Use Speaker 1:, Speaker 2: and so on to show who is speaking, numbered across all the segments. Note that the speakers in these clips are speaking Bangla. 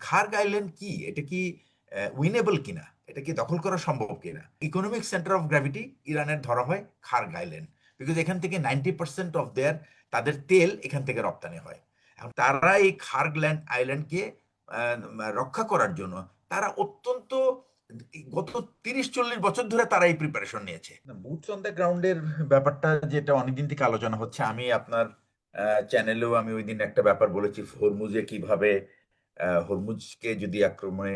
Speaker 1: খার্গ আইল্যান্ড কি, এটা কি উইনেবল কিনা, এটা কি দখল করা সম্ভব কিনা? ইকোনমিক সেন্টার অফ গ্র্যাভিটি ইরানের ধরা হয় খার্গ আইল্যান্ড, বিকজ এখান থেকে 90% অফ দেয়ার, তাদের তেল এখান থেকে রপ্তানি হয়। এখন তারা এই খার্গ আইল্যান্ডকে রক্ষা করার জন্য তারা অত্যন্ত গত 30-40 বছর ধরে তারা এই প্রিপারেশন নিয়েছে। বুটস অন দ্য গ্রাউন্ডের ব্যাপারটা যেটা অনেকদিন থেকে আলোচনা হচ্ছে, আমি আপনার চ্যানেলেও আমি ওই দিন একটা ব্যাপার বলেছি, হরমুজে কিভাবে হরমুজকে যদি আক্রমণে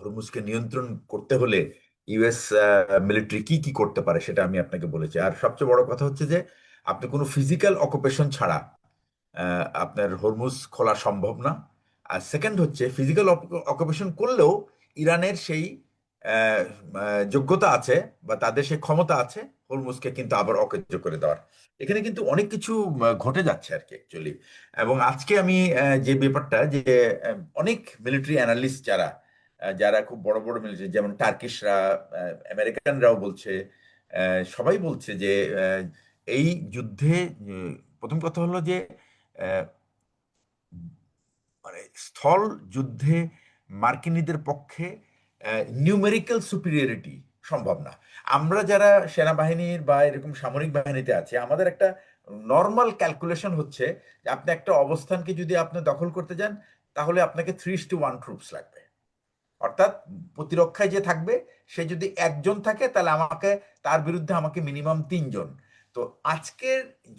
Speaker 1: হরমুজকে নিয়ন্ত্রণ করতে হলে ইউএস মিলিটারি কি কি করতে পারে সেটা আমি আপনাকে বলেছি। আর সবচেয়ে বড় কথা হচ্ছে যে আপনি কোনো ফিজিক্যাল অকুপেশন ছাড়া আপনার হরমুজ খোলা সম্ভব না। আর সেকেন্ড হচ্ছে ফিজিক্যাল অকুপেশন করলেও ইরানের সেই আহ, যোগ্যতা আছে বা তাদের সেই ক্ষমতা আছে হরমুজকে কিন্তু আবার অকেজো করে দেওয়ার। এখানে কিন্তু অনেক কিছু ঘটে যাচ্ছে আর কি অ্যাকচুয়ালি। এবং আজকে আমি যে ব্যাপারটা যে অনেক মিলিটারি অ্যানালিস্ট যারা যারা খুব বড় বড় মিলিটারি, যেমন টার্কিশরা, আমেরিকানরাও বলছে, সবাই বলছে যে আহ, এই যুদ্ধে প্রথম কথা হলো যে আহ, মানে স্থল যুদ্ধে মার্কিনীদের পক্ষে নিউমেরিক্যাল সুপিরিয়রিটি সম্ভব না। আমরা যারা সেনাবাহিনীর বা এরকম সামরিক বাহিনীতে আছি, আমাদের একটা নর্মাল ক্যালকুলেশন হচ্ছে যে আপনি একটা অবস্থানকে যদি আপনি দখল করতে যান, তাহলে আপনাকে 3:1 ট্রুপস লাগবে। অর্থাৎ প্রতিরক্ষায় যে থাকবে, সে যদি একজন থাকে তাহলে আমাকে, তার বিরুদ্ধে আমাকে মিনিমাম 3 জন। তো আজকে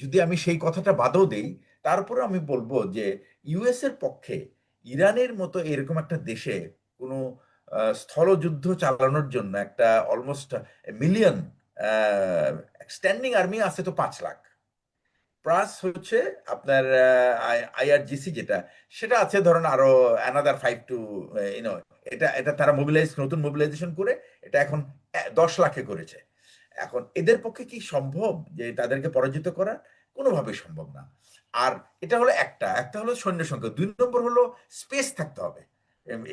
Speaker 1: যদি আমি সেই কথাটা বাদও দেই, তারপরে আমি বলবো যে ইউএস এর পক্ষে ইরানের মতো এরকম একটা দেশে কোনো স্থলযুদ্ধ চালানোর জন্য একটা অলমোস্ট মিলিয়ন স্ট্যান্ডিং আর্মি আছে তো 5 লাখ, প্লাস হচ্ছে আপনার আইআরজিসি যেটা, সেটা আছে ধরুন আরো অ্যানাদার 5 টু ইউনো, এটা এটা তারা নতুন মোবিলাইজেশন করে এটা এখন 10 লাখে করেছে। এখন এদের পক্ষে কি সম্ভব যে তাদেরকে পরাজিত করা? কোনোভাবেই সম্ভব না। আর এটা হলো একটা একটা হলো সৈন্য সংখ্যা, 2 নম্বর হলো স্পেস থাকতে হবে।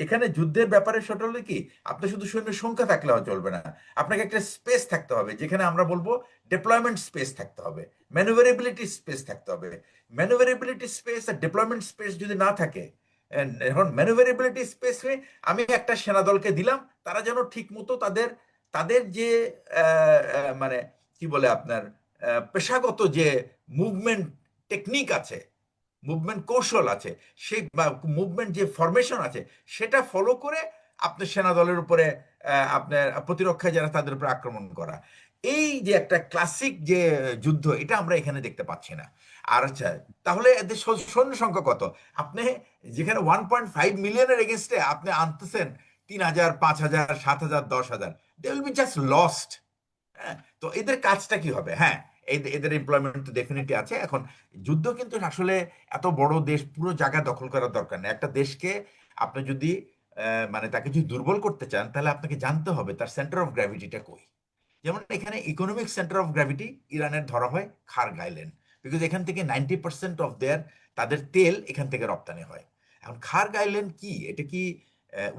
Speaker 1: এখানে যুদ্ধের ব্যাপারে সেটা হলো কি, আপনি শুধু সৈন্য সংখ্যা থাকলে চলবে না, আপনাকে একটা স্পেস থাকতে হবে, যেখানে আমরা বলবো ডিপ্লয়মেন্ট স্পেস থাকতে হবে, ম্যানুভারেবিলিটি স্পেস থাকতে হবে। ম্যানুভারেবিলিটি স্পেস আর ডিপ্লয়মেন্ট স্পেস যদি না থাকে, এখন ম্যানুভারেবিলিটি স্পেসে আমি একটা সেনা দলকে দিলাম, তারা যেন ঠিক মতো তাদের তাদের যে মানে কি বলে আপনার পেশাগত যে মুভমেন্ট টেকনিক আছে, মুভমেন্ট কৌশল আছে, সেই মুভমেন্ট যে ফরমেশন আছে, সেটা ফলো করে আপনার সেনা দলের উপরে আপনার প্রতিরক্ষায় যারা তাদের উপরে আক্রমণ করা। এই যে একটা ক্লাসিক যে যুদ্ধ, এটা আমরা এখানে দেখতে পাচ্ছি না। আর আচ্ছা, তাহলে এদের সৈন্য সংখ্যা কত? আপনি যেখানে 1.5 মিলিয়নের এগেনস্টে আপনি আনতেছেন 3,000, 5,000, 7,000, 10,000, they will be just lost. হ্যাঁ, তো এদের কাজটা কি হবে? হ্যাঁ, এদের এমপ্লয়মেন্ট তো ডেফিনেটলি আছে। এখন যুদ্ধ কিন্তু আসলে এত বড় দেশ, পুরো জায়গা দখল করার দরকার নেই। একটা দেশকে আপনি যদি মানে তাকে যদি দুর্বল করতে চান, তাহলে আপনাকে জানতে হবে তার সেন্টার অফ গ্র্যাভিটিটা কই। যেমন এখানে ইকোনমিক সেন্টার অফ গ্র্যাভিটি ইরানের ধরা হয় খার্গ আইল্যান্ড, বিকজ এখান থেকে 90% অফ দেয়ার, তাদের তেল এখান থেকে রপ্তানি হয়। এখন খার্গ আইল্যান্ড কি, এটা কি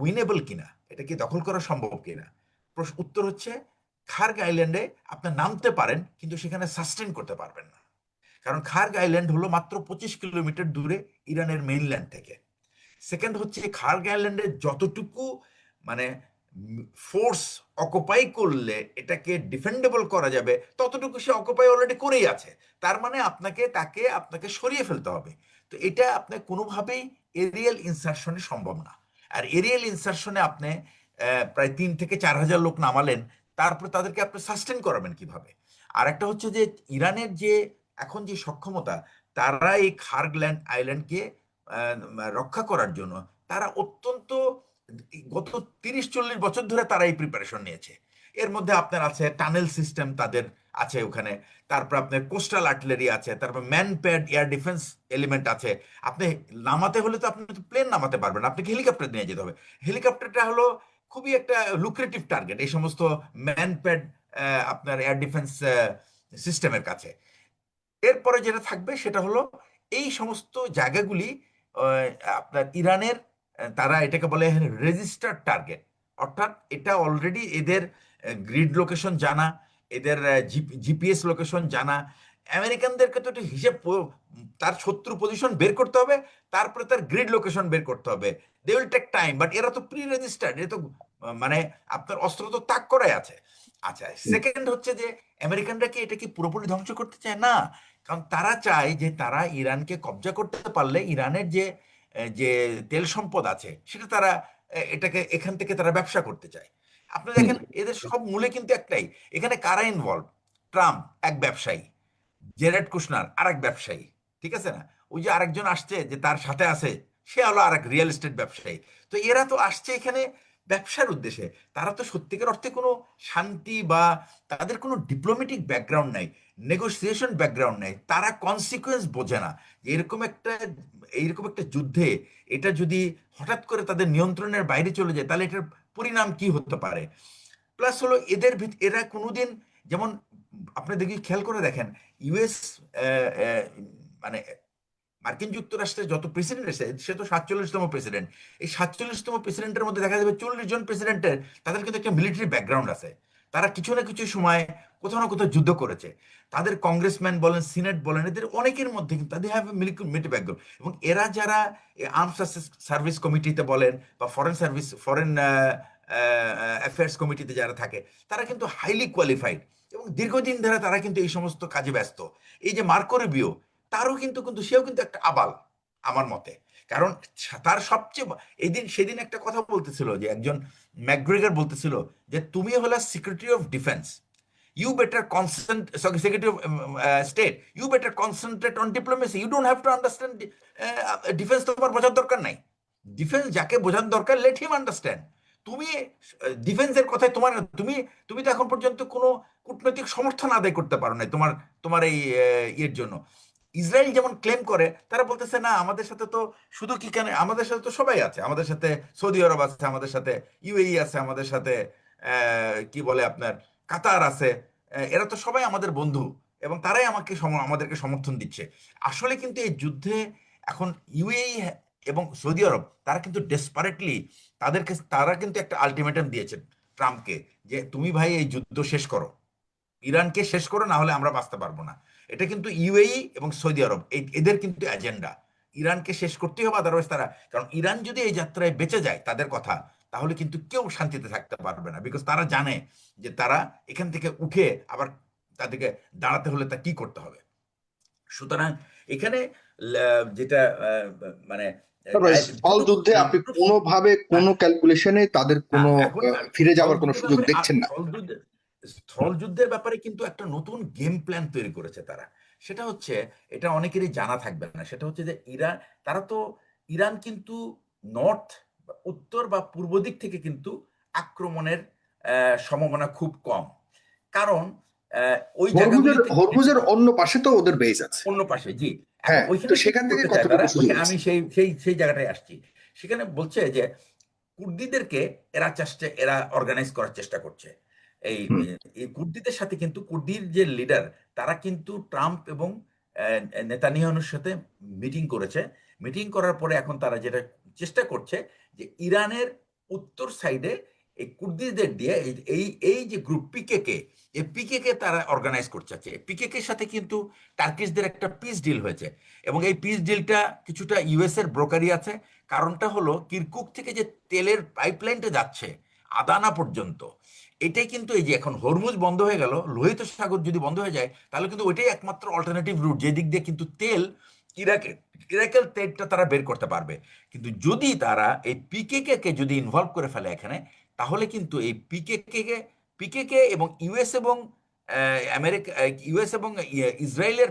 Speaker 1: উইনেবল কিনা, এটা কি দখল করা সম্ভব কিনা? উত্তর হচ্ছে খার্গ আইল্যান্ডে আপনি নামতে পারেন, কিন্তু সেখানে সাস্টেন করতে পারবেন না। কারণ খার্গ আইল্যান্ড হলো মাত্র 25 কিলোমিটার দূরে ইরানের মেইনল্যান্ড থেকে। সেকেন্ড হচ্ছে খার্গ আইল্যান্ডের যতটুকু মানে ফোর্স অকুপাই করলে এটাকে ডিফেন্ডেবল করা যাবে, ততটুকু সে অকুপাই অলরেডি করেই আছে। তার মানে আপনাকে সরিয়ে ফেলতে হবে। তো এটা আপনি কোনোভাবেই এরিয়াল ইনসারশনে সম্ভব না। আর এরিয়াল ইনসারশনে আপনি প্রায় 3 থেকে 4 হাজার লোক নামালেন, তারপর তাদেরকে আপনি সাস্টেন করাবেন কিভাবে? আর একটা হচ্ছে যে ইরানের যে এখন যে সক্ষমতা, তারা এই খার্গল্যান্ড আইল্যান্ডকে আহ, রক্ষা করার জন্য তারা অত্যন্ত গত 30-40 বছর ধরে তারা এই প্রিপারেশন নিয়েছে। এর মধ্যে আপনার আছে টানেল সিস্টেম তাদের আছে ওখানে, তারপর আপনার কোস্টাল আর্টিলারি আছে, তারপর man pad air defence element আছে। আপনি নামাতে হলে তো আপনি প্লেন নামাতে পারবেন না, আপনাকে হেলিকপ্টার নিয়ে যেতে হবে। হেলিকপ্টারটা হলো খুবই একটা লুক্রেটিভ টার্গেট এই সমস্ত ম্যান প্যাড আপনার এয়ার ডিফেন্স সিস্টেমের কাছে। এরপরে যেটা থাকবে সেটা হলো এই সমস্ত জায়গাগুলি আহ, আপনার ইরানের তারা এটাকে বলে রেজিস্টার্ড টার্গেট। অর্থাৎ এটা অলরেডি এদের গ্রিড লোকেশন জানা, এদের জিপিএস লোকেশন জানা, আমেরিকানদেরকে তো একটু তার শত্রু পজিশন বের করতে হবে, তারপরে তার গ্রিড লোকেশন বের করতে হবে। They will take time, but এরা তো প্রি রেজিস্টার্ড, এ তো মানে আপনার অস্ত্র তো তাক করাই আছে। আচ্ছা, সেকেন্ড হচ্ছে যে আমেরিকানরা কি এটা কি পুরোপুরি ধ্বংস করতে চায় না, কারণ তারা চায় যে তারা ইরানকে কবজা করতে পারলে ইরানের যে যে তেল সম্পদ আছে সেটা তারা এটাকে এখান থেকে তারা ব্যবসা করতে চায়। আপনি
Speaker 2: হুম।
Speaker 1: দেখেন এদের সব মূলে কিন্তু একটাই, এখানে কারা ইনভলভ? ট্রাম্প এক ব্যবসায়ী, জেরেড কুশনার আরেক ব্যবসায়ী, ঠিক আছে না? ওই যে আরেকজন আসছে যে তার সাথে আছে, সে হলো আরেক রিয়েল এস্টেট ব্যবসায়ী। তো এরা তো আসছে এখানে ব্যবসার উদ্দেশ্যে, তারা তো সত্যিকার অর্থে কোনো শান্তি বা তাদের কোনো ডিপ্লোম্যাটিক ব্যাকগ্রাউন্ড নাই, নেগোসিয়েশন ব্যাকগ্রাউন্ড নেই, তারা কনসিকুয়েন্স বোঝে না যে এইরকম একটা যুদ্ধে এটা যদি হঠাৎ করে তাদের নিয়ন্ত্রণের বাইরে চলে যায় তাহলে এটার পরিণাম কি হতে পারে। প্লাস হলো এরা কোনোদিন, যেমন আপনি দেখি খেয়াল করে দেখেন, ইউএস মানে মার্কিন যুক্তরাষ্ট্রের যত প্রেসিডেন্ট এসে, সে তো 47তম প্রেসিডেন্ট, এই 47তম প্রেসিডেন্টের মধ্যে দেখা যাবে 40 জন প্রেসিডেন্টের তাদের কিন্তু একটা মিলিটারি ব্যাকগ্রাউন্ড আছে, তারা কিছু না কিছু সময় কোথাও না কোথাও যুদ্ধ করেছে। তাদের কংগ্রেসম্যান বলেন, সিনেট বলেন, এদের অনেকের মধ্যে কিন্তু তাদের হ্যাভ মিলিটারি ব্যাকগ্রাউন্ড। এবং এরা যারা আর্মস সার্ভিস কমিটিতে বলেন বা ফরেন অ্যাফেয়ার্স কমিটিতে যারা থাকে, তারা কিন্তু হাইলি কোয়ালিফাইড এবং দীর্ঘদিন ধরে তারা কিন্তু এই সমস্ত কাজে ব্যস্ত। এই যে মার্কো রুবিও, তারও কিন্তু সেও কিন্তু একটা আবাল আমার মতে। কারণ তার সবচেয়ে সেদিন একটা কথা বলতেছিল, যে একজন ম্যাকগ্রেগর বলতেছিল যে তুমি হলো secretary of defence, you better secretary of state, you better concentrate on diplomacy, you don't have to understand defence. তোমার বোঝার দরকার নাই, ডিফেন্স যাকে বোঝার দরকার লেট হিম আন্ডারস্ট্যান্ড। তুমি ডিফেন্সের কথায় তোমার, তুমি তুমি তো এখন পর্যন্ত কোনো কূটনৈতিক সমর্থন আদায় করতে পারো না তোমার তোমার এই ইয়ের জন্য। ইসরায়েল যেমন ক্লেম করে, তারা বলতেছে না আমাদের সাথে তো শুধু কি কেন, আমাদের সাথে তো সবাই আছে, আমাদের সাথে সৌদি আরব আছে, আমাদের সাথে ইউএই আছে, আমাদের সাথে কি বলে আপনার কাতার আছে, এরা তো সবাই আমাদের বন্ধু এবং তারাই আমাদেরকে সমর্থন দিচ্ছে। আসলে কিন্তু এই যুদ্ধে এখন ইউএই এবং সৌদি আরব তারা কিন্তু ডেসপারেটলি তারা কিন্তু একটা আলটিমেটাম দিয়েছে ট্রাম্পকে, যে তুমি ভাই এই যুদ্ধ শেষ করো, ইরানকে শেষ করো, না হলে আমরা বাঁচতে পারবো না। এটা কিন্তু ইউএই এবং সৌদি আরব এদের কিন্তু এজেন্ডা, ইরানকে শেষ করতেই হবে, আদারওয়াইজ তারা, কারণ ইরান যদি এই যাত্রায় বেঁচে যায় তাদের কথা, তাহলে কিন্তু কেউ শান্তিতে থাকতে পারবে না, বিকজ তারা জানে যে তারা এখান থেকে উঠে আবার তাদেরকে দাঁড়াতে হলে তা কি করতে হবে। সুতরাং এখানে যেটা মানে
Speaker 2: স্থল
Speaker 1: শুধু
Speaker 2: যুদ্ধে আপনি কোনোভাবে কোনো ক্যালকুলেশনে তাদের
Speaker 1: না,
Speaker 2: কোনো
Speaker 1: এখন
Speaker 2: ফিরে
Speaker 1: স্থল
Speaker 2: যাওয়ার কোনো
Speaker 1: যুদ্ধের
Speaker 2: সুযোগ
Speaker 1: ব্যাপারে
Speaker 2: দেখছেন না?
Speaker 1: স্থল যুদ্ধের ব্যাপারে কিন্তু একটা নতুন গেম প্ল্যান তৈরি করেছে তারা। সেটা হচ্ছে, এটা অনেকেরই জানা থাকবে না, সেটা হচ্ছে যে তারা তো ইরান কিন্তু নর্থ, উত্তর বা পূর্ব দিক থেকে কিন্তু আক্রমণের সম্ভাবনা খুব কম। কারণ ওই জায়গাগুলিতে
Speaker 2: হরমুজের অন্য পাশে তো ওদের বেস আছে।
Speaker 1: অন্য পাশে, জি। এখন
Speaker 2: হ্যাঁ, তো
Speaker 1: ওইখানে কি
Speaker 2: সেখান থেকে
Speaker 1: করতে চায় তারা,
Speaker 2: কতটুকু সুযোগ
Speaker 1: ওইখানে
Speaker 2: আছে?
Speaker 1: আমি সেই সেই সেই জায়গাটায় আসছি। সেখানে বলছে যে কুর্দিদেরকে এরা অর্গানাইজ করার চেষ্টা করছে। এই
Speaker 2: হুম।
Speaker 1: এই কুর্দিদের সাথে কিন্তু কুর্দির যে লিডার, তারা কিন্তু ট্রাম্প এবং নেতানিয়াহুর সাথে মিটিং করেছে। মিটিং করার পরে এখন তারা যেটা চেষ্টা করছে যে ইরানের উত্তর সাইডে এই কুর্দিদের দিয়ে এই এই এই যে গ্রুপ পিকেকে, এই পিকেকে তারা অর্গানাইজ করতে চাচ্ছে। পিকেকের সাথে কিন্তু টার্কিশদের একটা পিস ডিল হয়েছে, এবং এই পিস ডিলটা কিছুটা ইউএস এর ব্রোকারি আছে। কারণটা হলো কিরকুক থেকে যে তেলের পাইপলাইনটা যাচ্ছে আদানা পর্যন্ত, এটাই কিন্তু এই যে এখন হরমুজ বন্ধ হয়ে গেল, লোহিত সাগর যদি বন্ধ হয়ে যায়, তাহলে কিন্তু ওইটাই একমাত্র অল্টারনেটিভ রুট যে দিক দিয়ে কিন্তু তেল ইরাকে ইরাকের তেলটা তারা বের করতে পারবে। কিন্তু যদি তারা এই পিকেকে কে যদি ইনভলভ করে ফেলে এখানে, তাহলে কিন্তু এই পিকেকে এবং ইউএস এবং আমেরিকা, ইউএস এবং ইসরায়েলের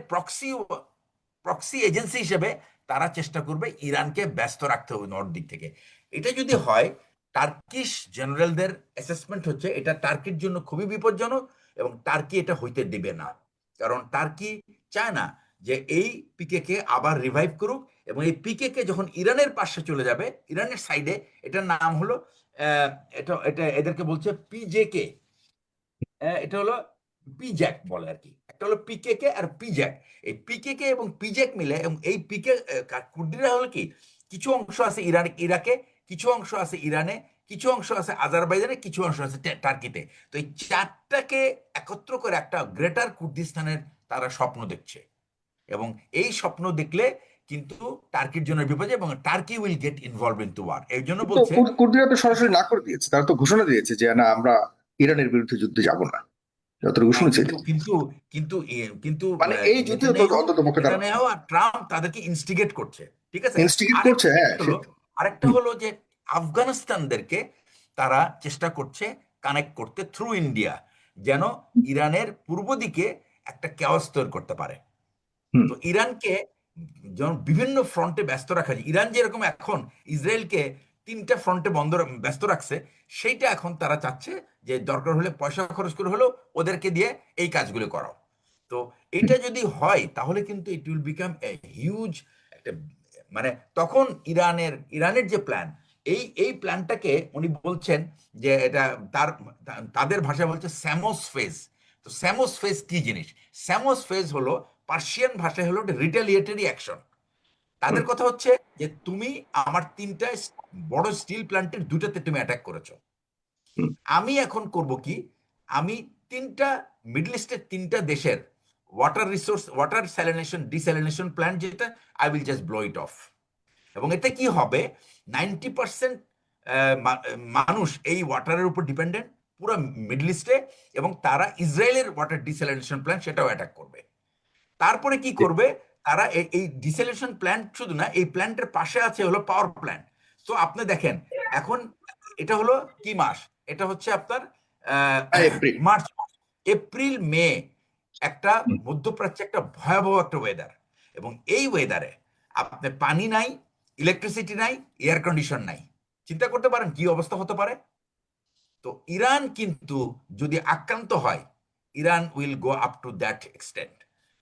Speaker 1: প্রক্সি এজেন্সি হিসেবে তারা চেষ্টা করবে ইরানকে ব্যস্ত রাখতে হবে নর্থ দিক থেকে। এটা যদি হয়, টার্কিশ জেনারেলদের অ্যাসেসমেন্ট হচ্ছে এটা টার্কির জন্য খুবই বিপজ্জনক, এবং টার্কি এটা হইতে দিবে না। কারণ টার্কি চায় না যে এই পিকেকে আবার রিভাইভ করুক, এবং এই পিকেকে যখন ইরানের পাশে চলে যাবে, ইরানের সাইডে, এটার নাম হলো আহ, এটা এটা এদেরকে বলছে পিজেকে, এটা হলো পিজ্যাক বলে আর কি, একটা হলো পিকেকে আর পিজ্যাক। এই পিকেকে এবং পিজ্যাক মিলে, এবং এই কুর্দিরা হলো কি, কিছু অংশ আছে ইরাকে, কিছু অংশ আছে ইরানে, কিছু অংশ আছে আজারবাইজানে, কিছু অংশ আছে টার্কিতে। তো এই চারটাকে একত্র করে একটা গ্রেটার কুর্দিস্তানের তারা স্বপ্ন দেখছে, এবং এই স্বপ্ন দেখলে কিন্তু টার্কির জন্য বিপদ, এবং Turkey will get involve into war. এই জন্য
Speaker 2: তো
Speaker 1: বলছে
Speaker 2: কুর্দিরা তো সরাসরি না করে দিয়েছে, তারা তো ঘোষণা দিয়েছে যে না, আমরা ইরানের বিরুদ্ধে যুদ্ধে যাব না, যতটুকু
Speaker 1: হ্যাঁ,
Speaker 2: শুনেছি।
Speaker 1: কিন্তু কিন্তু কিন্তু কিন্তু
Speaker 2: মানে এই যুদ্ধে তো
Speaker 1: নেতানিয়াহু
Speaker 2: অন্তত পক্ষে তারা
Speaker 1: নেতানিয়াহু আর ট্রাম্প তাদেরকে ইনস্টিগেট করছে, ঠিক আছে।
Speaker 2: ইনস্টিগেট করছে,
Speaker 1: আরেকটা
Speaker 2: হ্যাঁ
Speaker 1: হলো আরেকটা হলো যে আফগানিস্তানদেরকে তারা চেষ্টা করছে কানেক্ট করতে থ্রু ইন্ডিয়া, যেন ইরানের পূর্ব দিকে একটা কেওয়াস তৈরি করতে পারে।
Speaker 2: হুম,
Speaker 1: তো ইরানকে যেমন বিভিন্ন ফ্রন্টে ব্যস্ত রাখা যায়, ইরান যেরকম এখন ইসরায়েলকে 3টা ফ্রন্টে ব্যস্ত রাখছে, সেইটা এখন তারা চাচ্ছে যে দরকার হলে পয়সা খরচ করে হলেও ওদেরকে দিয়ে এই কাজগুলো করাও। তো এটা যদি হয় তাহলে কিন্তু it will become a huge একটা, মানে তখন ইরানের যে প্ল্যান, এই প্ল্যানটাকে উনি বলছেন যে এটা তার তাদের ভাষায় বলছে স্যামোস ফেজ। তো স্যামোস ফেজ কি জিনিস? স্যামোস ফেজ হলো, পার্সিয়ান ভাষায় হলো রিটালিয়েটরি অ্যাকশন।
Speaker 2: হুম,
Speaker 1: তাদের কথা হচ্ছে যে তুমি আমার 3টা বড় স্টিল প্ল্যান্টের 2টাতে তুমি অ্যাটাক করেছো,
Speaker 2: হুম।
Speaker 1: আমি এখন করব কি, আমি 3টা মিডল ইস্টের 3টা দেশের ওয়াটার স্যালিনেশন ডিস্যালিনেশন প্ল্যান্ট যেটা, I will just blow it off. এবং এতে কি হবে, 90% মানুষ এই ওয়াটারের উপর ডিপেন্ডেন্ট পুরো মিডল ইস্টে, এবং তারা ইসরায়েলের ওয়াটার ডিস্যালিনেশন প্ল্যান্ট সেটাও অ্যাটাক করবে। তারপরে কি করবে, তারা এই ডিসেলেশন প্ল্যান্ট শুধু না, এই প্ল্যান্টের পাশে আছে হলো পাওয়ার প্ল্যান্ট। তো আপনি দেখেন এখন এটা হলো কি মাস, এটা হচ্ছে আপনার
Speaker 2: এপ্রিল।
Speaker 1: মার্চ মাস। এপ্রিল মে একটা
Speaker 2: হুম।
Speaker 1: মধ্যপ্রাচ্যে একটা ভয়াবহ একটা ওয়েদার, এবং এই ওয়েদারে আপনি পানি নাই, ইলেকট্রিসিটি নাই, এয়ার কন্ডিশন নাই। চিন্তা করতে পারেন কি অবস্থা হতে পারে। তো ইরান কিন্তু যদি আক্রান্ত হয়, Iran will go up to that extent.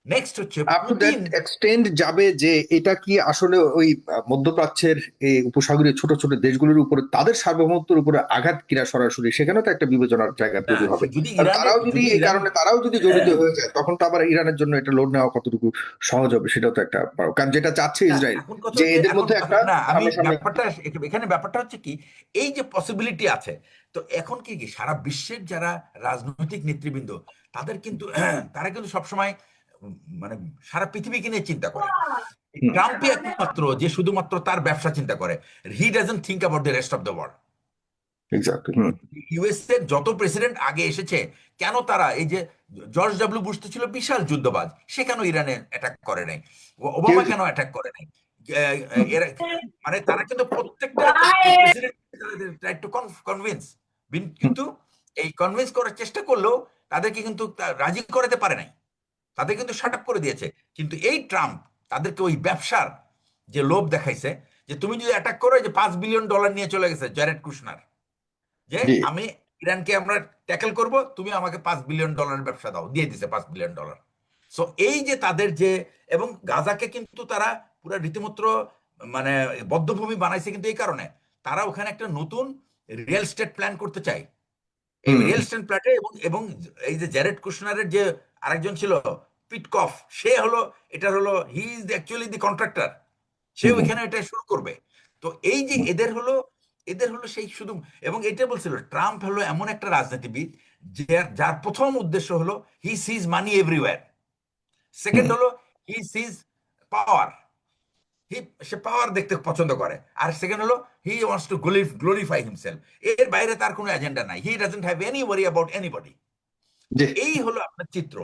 Speaker 1: Next হচ্ছে
Speaker 2: up to that
Speaker 1: Putin.
Speaker 2: Extend যাবে যে এটা কি আসলে ওই মধ্যপ্রাচ্যের এই উপসাগরীয় ছোট ছোট দেশগুলোর উপরে তাদের সার্বভৌমত্বের উপরে আঘাত কিনা সরাসরি, সেখানেও তো একটা বিবেচনার জায়গা
Speaker 1: না,
Speaker 2: তৈরি হবে।
Speaker 1: যদি
Speaker 2: কারণ
Speaker 1: ইরানের
Speaker 2: তারাও যদি
Speaker 1: যদি
Speaker 2: এই
Speaker 1: ইরান
Speaker 2: কারণে তারাও যদি জড়িত হয়ে যায়, তখন তো আবার ইরানের জন্য এটা লোড নেওয়া কতটুকু সহজ হবে সেটাও তো একটা কারণ, যেটা চাচ্ছে
Speaker 1: না,
Speaker 2: ইসরায়েল
Speaker 1: এখন কথা
Speaker 2: যে
Speaker 1: হচ্ছে,
Speaker 2: এদের
Speaker 1: এখন
Speaker 2: মধ্যে একটা
Speaker 1: না, আমি
Speaker 2: সামনাসামনি।
Speaker 1: ব্যাপারটা এখানে ব্যাপারটা হচ্ছে কি, এই যে পসিবিলিটি আছে, তো এখন কি কি সারা বিশ্বের যারা রাজনৈতিক নেতৃবৃন্দ, তাদের কিন্তু তারা কিন্তু সবসময় মানে সারা পৃথিবীকে নিয়ে চিন্তা করে।
Speaker 2: হুম,
Speaker 1: ট্রাম্পই একমাত্র যে শুধুমাত্র তার ব্যবসা চিন্তা করে, he doesn't think about the rest of the world.
Speaker 2: Exactly. Hmm,
Speaker 1: US এর যত প্রেসিডেন্ট আগে এসেছে, কেন তারা এই যে জর্জ ডাব্লিউ বুশ তো ছিল বিশাল যুদ্ধবাজ, সে কেন ইরানে অ্যাটাক করে নাই?
Speaker 2: কেউ
Speaker 1: ওবামা কেন অ্যাটাক করে নাই?
Speaker 2: হুম,
Speaker 1: এরা মানে তারা কিন্তু প্রত্যেকটা প্রেসিডেন্ট ট্রাই টু কনভিন্স,
Speaker 2: হুম,
Speaker 1: কিন্তু এই কনভিন্স করার চেষ্টা করলেও তাদেরকে কিন্তু রাজি করাতে পারে নাই, তাদের কিন্তু শাট আপ করে দিয়েছে। কিন্তু এই ট্রাম্প তাদেরকে ওই ব্যবসার যে লোভ দেখাইছে, যে তুমি যদি অ্যাটাক করো, যে $5 বিলিয়ন নিয়ে চলে গেছে জ্যারেড কুশনার, যে
Speaker 2: জি।
Speaker 1: আমি ইরানকে আমরা ট্যাকেল করব, তুমি আমাকে $5 বিলিয়ন ব্যবসা দাও, দিয়ে দিছে $5 বিলিয়ন। সো এই যে তাদের যে, এবং গাজাকে কিন্তু তারা পুরো রীতিমতো মানে বদ্ধভূমি বানাইছে, কিন্তু এই কারণে তারা ওখানে একটা নতুন রিয়েল স্টেট প্ল্যান করতে চায়। এই
Speaker 2: হুম,
Speaker 1: রিয়েল স্টেট প্ল্যাটে, এবং এই যে জ্যারেড কুশনারের যে আরেকজন ছিল পিটকফ, সে হলো, এটার হলো he is actually the contractor, সে
Speaker 2: হুম, হুম,
Speaker 1: ওইখানে এটা শুরু করবে। তো এই যে এদের হলো সেই শুধু, এবং এটা বলছিল ট্রাম্প হলো এমন একটা রাজনীতিবিদ যার প্রথম উদ্দেশ্য হলো হি সিজ মানি এভরিওয়্যার, সেকেন্ড
Speaker 2: হুম।
Speaker 1: হলো হি সিজ পাওয়ার, হি সে পাওয়ার দেখতে পছন্দ করে, আর সেকেন্ড হলো he wants to glorify himself. এর বাইরে তার কোনো এজেন্ডা নাই, he doesn't have any worry about anybody. তো
Speaker 2: জি।
Speaker 1: এই হলো আপনার চিত্র।